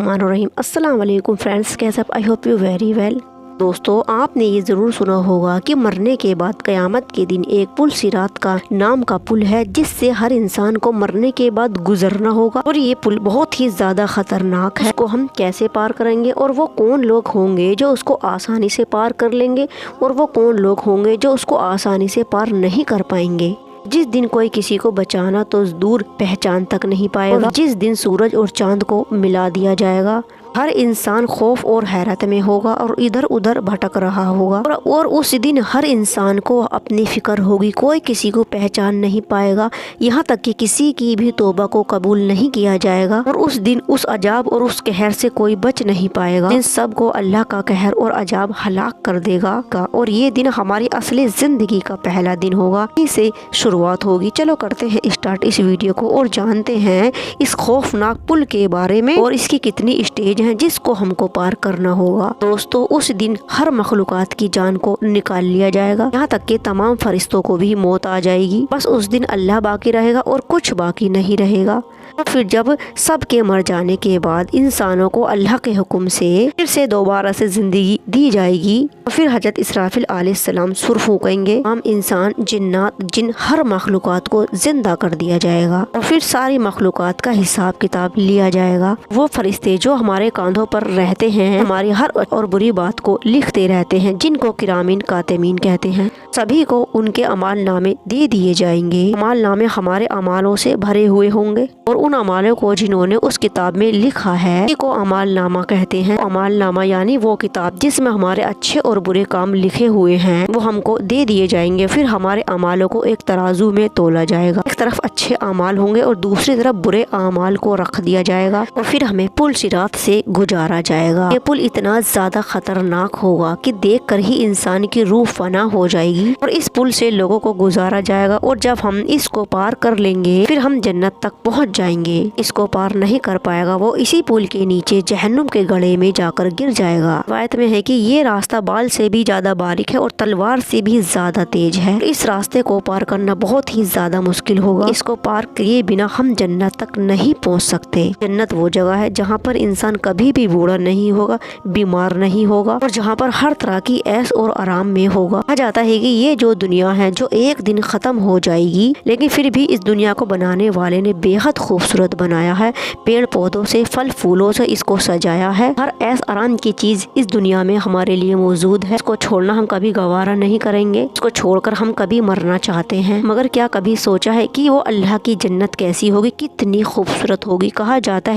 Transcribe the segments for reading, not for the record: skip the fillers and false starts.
बिस्मिल्लाहिर्रहमानिर्रहीम। अस्सलाम वालेकुम फ्रेंड्स, कैसे आप? I hope you very well. दोस्तों, आपने ये ज़रूर सुना होगा कि मरने के बाद क़यामत के दिन एक पुल सिरात का नाम का पुल है, जिससे हर इंसान को मरने के बाद गुजरना होगा। और ये पुल बहुत ही ज़्यादा ख़तरनाक है। इसको हम कैसे पार करेंगे और वो कौन लोग होंगे जो उसको आसानी से पार कर लेंगे और वो कौन लोग होंगे जो उसको आसानी से पार नहीं कर पाएंगे। जिस दिन कोई किसी को बचाना तो दूर पहचान तक नहीं पाएगा। जिस दिन सूरज और चांद को मिला दिया जाएगा, हर इंसान खौफ और हैरत में होगा और इधर उधर भटक रहा होगा। और उस दिन हर इंसान को अपनी फिक्र होगी, कोई किसी को पहचान नहीं पाएगा, यहाँ तक कि किसी की भी तौबा को कबूल नहीं किया जाएगा। और उस दिन उस अजाब और उस कहर से कोई बच नहीं पाएगा। इन सब को अल्लाह का कहर और अजाब हलाक कर देगा। और ये दिन हमारी असली जिंदगी का पहला दिन होगा, इसे शुरुआत होगी। चलो करते हैं स्टार्ट इस वीडियो को और जानते हैं इस खौफनाक पुल के बारे में और इसकी कितनी स्टेज हैं जिसको हमको पार करना होगा। दोस्तों, उस दिन हर मखलूकात की जान को निकाल लिया जाएगा, यहाँ तक कि तमाम फरिश्तों को भी मौत आ जाएगी। बस उस दिन अल्लाह बाकी रहेगा और कुछ बाकी नहीं रहेगा। और फिर जब सब के मर जाने के बाद इंसानों को अल्लाह के हुक्म से फिर से दोबारा से जिंदगी दी जाएगी। और फिर हजरत इसराफिल अलैहिस्सलाम सुर फूकेंगे। हम इंसान, जिन्नात, जिन हर मखलूकात को जिंदा कर दिया जाएगा और फिर सारी मखलूकात का हिसाब किताब लिया जाएगा। वो फरिश्ते जो हमारे कांधों पर रहते हैं, हमारी हर और बुरी बात को लिखते रहते हैं, जिनको किरामीन कातिमीन कहते हैं, सभी को उनके अमाल नामे दे दिए जाएंगे। अमाल नामे हमारे अमालों से भरे हुए होंगे और उन अमालों को जिन्होंने उस किताब में लिखा है को अमाल नामा कहते हैं। अमाल नामा यानी वो किताब जिसमें हमारे अच्छे और बुरे काम लिखे हुए हैं, वो हमको दे दिए जाएंगे। फिर हमारे अमालों को एक तराजू में तोला जाएगा। एक तरफ अच्छे अमाल होंगे और दूसरी तरफ बुरे अमाल को रख दिया जाएगा और फिर हमें पुल सिरात से गुजारा जाएगा। ये पुल इतना ज्यादा खतरनाक होगा कि देखकर ही इंसान की रूह फना हो जाएगी। और इस पुल से लोगों को गुजारा जाएगा और जब हम इसको पार कर लेंगे फिर हम जन्नत तक पहुंच जाएंगे। इसको पार नहीं कर पाएगा वो इसी पुल के नीचे जहन्नुम के गड्ढे में जाकर गिर जाएगा। रिवायत में है कि ये रास्ता बाल से भी ज्यादा बारीक है और तलवार से भी ज्यादा तेज है। इस रास्ते को पार करना बहुत ही ज्यादा मुश्किल होगा। इसको पार किए बिना हम जन्नत तक नहीं पहुंच सकते। जन्नत वो जगह है जहाँ पर इंसान कभी भी बूढ़ा नहीं होगा, बीमार नहीं होगा और जहाँ पर हर तरह की ऐश और आराम में होगा। कहा जाता है कि ये जो दुनिया है जो एक दिन खत्म हो जाएगी, लेकिन फिर भी इस दुनिया को बनाने वाले ने बेहद खूबसूरत बनाया है। पेड़ पौधों से, फल फूलों से इसको सजाया है। हर ऐश आराम की चीज इस दुनिया में हमारे लिए मौजूद है। इसको छोड़ना हम कभी गवारा नहीं करेंगे। इसको छोड़कर हम कभी मरना चाहते हैं, मगर क्या कभी सोचा है कि वो अल्लाह की जन्नत कैसी होगी, कितनी खूबसूरत होगी। कहा जाता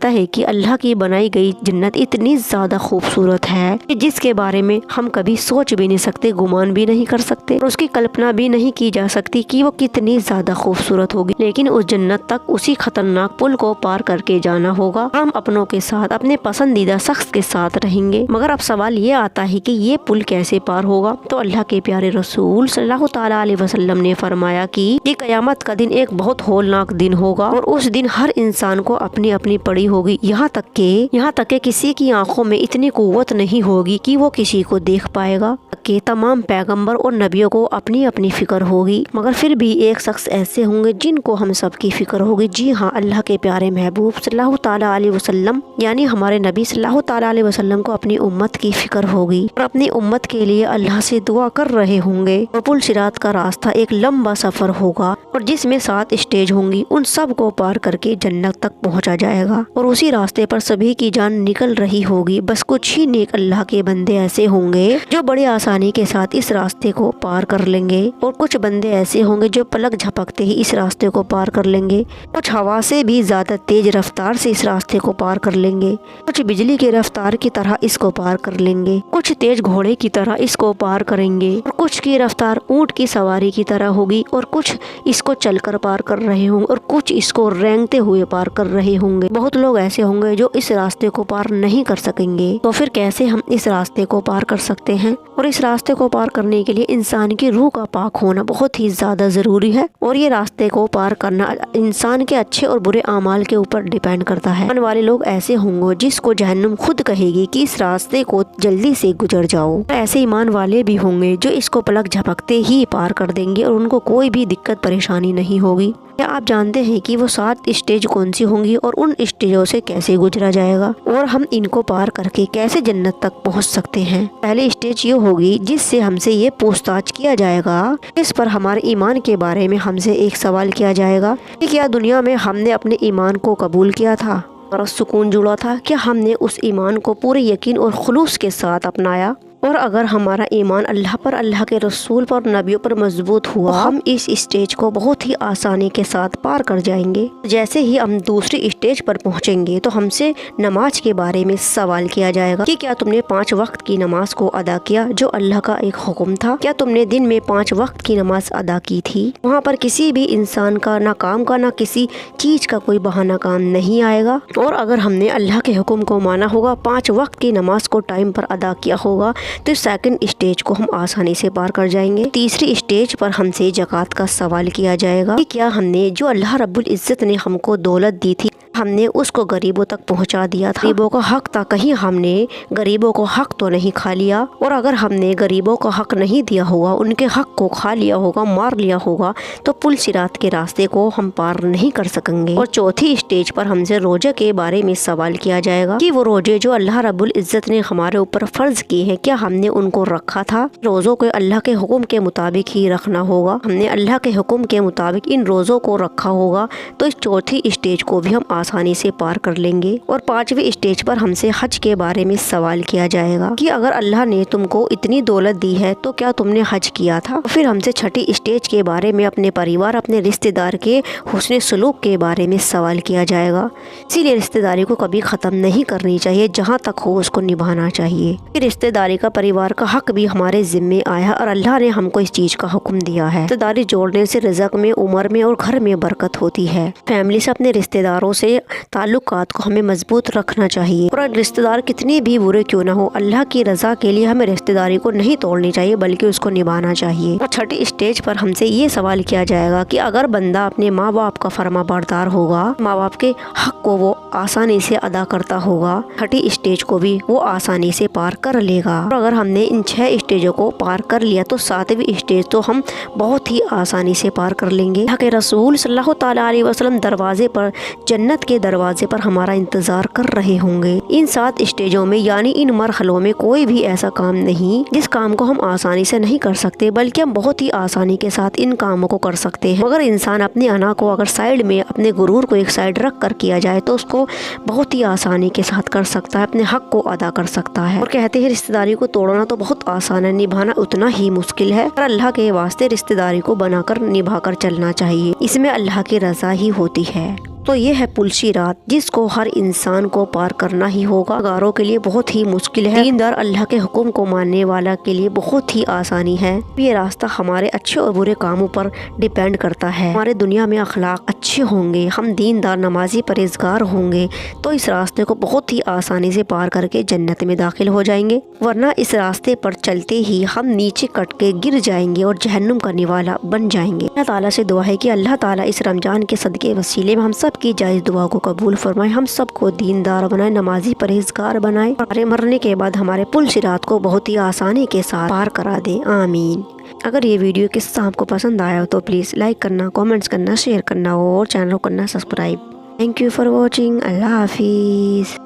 है कि अल्लाह की बनाई गई जन्नत इतनी ज्यादा खूबसूरत है कि जिसके बारे में हम कभी सोच भी नहीं सकते, गुमान भी नहीं कर सकते और उसकी कल्पना भी नहीं की जा सकती कि वो कितनी ज्यादा खूबसूरत होगी। लेकिन उस जन्नत तक उसी खतरनाक पुल को पार करके जाना होगा। हम अपनों के साथ, अपने पसंदीदा शख्स के साथ रहेंगे। मगर अब सवाल ये आता है कि ये पुल कैसे पार होगा? तो अल्लाह के प्यारे रसूल सल्लल्लाहु ताला अलैहि वसल्लम ने फरमाया कि ये क़यामत का दिन एक बहुत होलनाक दिन होगा और उस दिन हर इंसान को अपनी अपनी पड़ी होगी। यहाँ तक के किसी की आंखों में इतनी कुव्वत नहीं होगी कि वो किसी को देख पाएगा। कि तमाम पैगंबर और नबियों को अपनी अपनी फिक्र होगी, मगर फिर भी एक शख्स ऐसे होंगे जिनको हम सब की फिक्र होगी। जी हाँ, अल्लाह के प्यारे महबूब सल्लल्लाहु ताला अलैहि वसल्लम यानी हमारे नबी सल्लल्लाहु ताला अलैहि वसल्लम को अपनी उम्मत की फिक्र होगी और अपनी उम्मत के लिए अल्लाह से दुआ कर रहे होंगे। और पुल सिरात का रास्ता एक लंबा सफर होगा और जिसमें 7 स्टेज होंगी। उन सब को पार करके जन्नत तक पहुँचा जाएगा और उसी रास्ते पर सभी की जान निकल रही होगी। बस कुछ ही नेक अल्लाह के बंदे ऐसे होंगे जो बड़ी आसानी के साथ इस रास्ते को पार कर लेंगे और कुछ बंदे ऐसे होंगे जो पलक झपकते ही इस रास्ते को पार कर लेंगे। कुछ हवा से भी ज्यादा तेज रफ्तार से इस रास्ते को पार कर लेंगे। कुछ बिजली की रफ्तार की तरह इसको पार कर लेंगे। कुछ तेज घोड़े की तरह इसको पार करेंगे और कुछ की रफ्तार ऊंट की सवारी की तरह होगी और कुछ इसको चलकर पार कर रहे होंगे और कुछ इसको रेंगते हुए पार कर रहे होंगे। बहुत लोग ऐसे होंगे जो इस रास्ते को पार नहीं कर सकेंगे। तो फिर कैसे हम इस रास्ते को पार कर सकते हैं? और इस रास्ते को पार करने के लिए इंसान की रूह का पाक होना बहुत ही ज्यादा जरूरी है और ये रास्ते को पार करना इंसान के अच्छे और बुरे अमाल के ऊपर डिपेंड करता है। ईमान वाले लोग ऐसे होंगे जिसको जहन्नुम खुद कहेगी कि इस रास्ते को जल्दी से गुजर जाओ। ऐसे ईमान वाले भी होंगे जो इसको पलक झपकते ही पार कर देंगे और उनको कोई भी दिक्कत परेशानी आसानी नहीं होगी। क्या आप जानते हैं कि वो 7 स्टेज कौन सी होंगी और उन स्टेजों से कैसे गुजरा जाएगा और हम इनको पार करके कैसे जन्नत तक पहुंच सकते हैं। पहली स्टेज ये होगी जिससे हमसे ये पूछताछ किया जाएगा, इस पर हमारे ईमान के बारे में हमसे एक सवाल किया जाएगा कि क्या दुनिया में हमने अपने ईमान को कबूल किया था, हमारा सुकून जुड़ा था, क्या हमने उस ईमान को पूरे यकीन और खुलूस के साथ अपनाया। और अगर हमारा ईमान अल्लाह पर, अल्लाह के रसूल पर, नबियों पर मजबूत हुआ, हम इस स्टेज को बहुत ही आसानी के साथ पार कर जाएंगे। जैसे ही हम दूसरी स्टेज पर पहुंचेंगे तो हमसे नमाज के बारे में सवाल किया जाएगा कि क्या तुमने 5 वक्त की नमाज को अदा किया जो अल्लाह का एक हुक्म था, क्या तुमने दिन में 5 वक्त की नमाज अदा की थी। वहाँ पर किसी भी इंसान का ना काम का ना किसी चीज का कोई बहाना काम नहीं आएगा। और अगर हमने अल्लाह के हुक्म को माना होगा, 5 वक्त की नमाज को टाइम पर अदा किया होगा, तो सेकंड स्टेज को हम आसानी से पार कर जाएंगे। तीसरी स्टेज पर हमसे ज़कात का सवाल किया जाएगा कि क्या हमने जो अल्लाह रब्बुल इज्जत ने हमको दौलत दी थी हमने उसको गरीबों तक पहुंचा दिया था। गरीबों का हक था, कहीं हमने गरीबों को हक तो नहीं खा लिया। और अगर हमने गरीबों का हक नहीं दिया होगा, उनके हक को खा लिया होगा, मार लिया होगा, तो पुल सिरात के रास्ते को हम पार नहीं कर सकेंगे। और चौथी स्टेज पर हमसे रोजे के बारे में सवाल किया जाएगा कि वो रोजे जो अल्लाह रब्बुल इज्जत ने हमारे ऊपर फर्ज किए हैं, क्या हमने उनको रखा था। रोज़ों को अल्लाह के हुक्म के मुताबिक ही रखना होगा। हमने अल्लाह के हुक्म के मुताबिक इन रोज़ों को रखा होगा तो इस चौथी स्टेज को भी हम आसानी से पार कर लेंगे। और 5वीं स्टेज पर हमसे हज के बारे में सवाल किया जाएगा कि अगर अल्लाह ने तुमको इतनी दौलत दी है तो क्या तुमने हज किया था। फिर हमसे छठी स्टेज के बारे में, अपने परिवार, अपने रिश्तेदार के हुस्न सलूक के बारे में सवाल किया जाएगा। इसीलिए रिश्तेदारी को कभी ख़त्म नहीं करनी चाहिए, जहाँ तक हो उसको निभाना चाहिए। रिश्तेदारी का, परिवार का हक भी हमारे जिम्मे आया और अल्लाह ने हमको इस चीज़ का हुक्म दिया है। रिश्तेदारी जोड़ने से रिज़्क में, उम्र में और घर में बरकत होती है। फैमिली से, अपने रिश्तेदारों से ताल्लुकात को हमें मजबूत रखना चाहिए। और रिश्तेदार कितने भी बुरे क्यों ना हो, अल्लाह की रजा के लिए हमें रिश्तेदारी को नहीं तोड़नी चाहिए बल्कि उसको निभाना चाहिए। और छठी स्टेज पर हमसे ये सवाल किया जाएगा कि अगर बंदा अपने माँ बाप का फर्मा बरदार होगा, माँ बाप के हक को वो आसानी से अदा करता होगा, छठी स्टेज को भी वो आसानी से पार कर लेगा। और अगर हमने इन 6 स्टेजों को पार कर लिया तो 7वीं स्टेज तो हम बहुत ही आसानी से पार कर लेंगे। अल्लाह के रसूल सल्लल्लाहु ताला अलैहि वसल्लम दरवाजे पर, जन्नत के दरवाजे पर हमारा इंतजार कर रहे होंगे। इन 7 स्टेजों में यानी इन मरहलों में कोई भी ऐसा काम नहीं जिस काम को हम आसानी से नहीं कर सकते, बल्कि हम बहुत ही आसानी के साथ इन कामों को कर सकते हैं। अगर इंसान अपनी अना को अगर साइड में, अपने गुरूर को एक साइड रख कर किया जाए तो उसको बहुत ही आसानी के साथ कर सकता है, अपने हक को अदा कर सकता है। और कहते हैं रिश्तेदारी को तोड़ना तो बहुत आसान है, निभाना उतना ही मुश्किल है। और अल्लाह के वास्ते रिश्तेदारी को बनाकर निभाकर चलना चाहिए, इसमें अल्लाह की रजा ही होती है। तो ये है पुल सिरात जिसको हर इंसान को पार करना ही होगा। गारों के लिए बहुत ही मुश्किल है, दीनदार अल्लाह के हुक्म को मानने वाला के लिए बहुत ही आसानी है। ये रास्ता हमारे अच्छे और बुरे कामों पर डिपेंड करता है। हमारे दुनिया में अखलाक अच्छे होंगे, हम दीनदार, नमाजी, परहेजगार होंगे तो इस रास्ते को बहुत ही आसानी से पार करके जन्नत में दाखिल हो जाएंगे। वरना इस रास्ते पर चलते ही हम नीचे कट के गिर जाएंगे और जहन्नुम का निवाला बन जाएंगे। अल्लाह ताला से दुआ है कि अल्लाह ताला इस रमजान के सदके वसीले में हम सब की जायज़ दुआ को कबूल फरमाए, हम सबको दीनदार बनाए, नमाजी, परहेजगार बनाए, हमारे मरने के बाद हमारे पुल सिरात को बहुत ही आसानी के साथ पार करा दे। आमीन। अगर ये वीडियो किस्सा आपको पसंद आया हो तो प्लीज़ लाइक करना, कमेंट्स करना, शेयर करना और चैनल को करना subscribe. Thank you for watching. अल्लाह हाफिज़।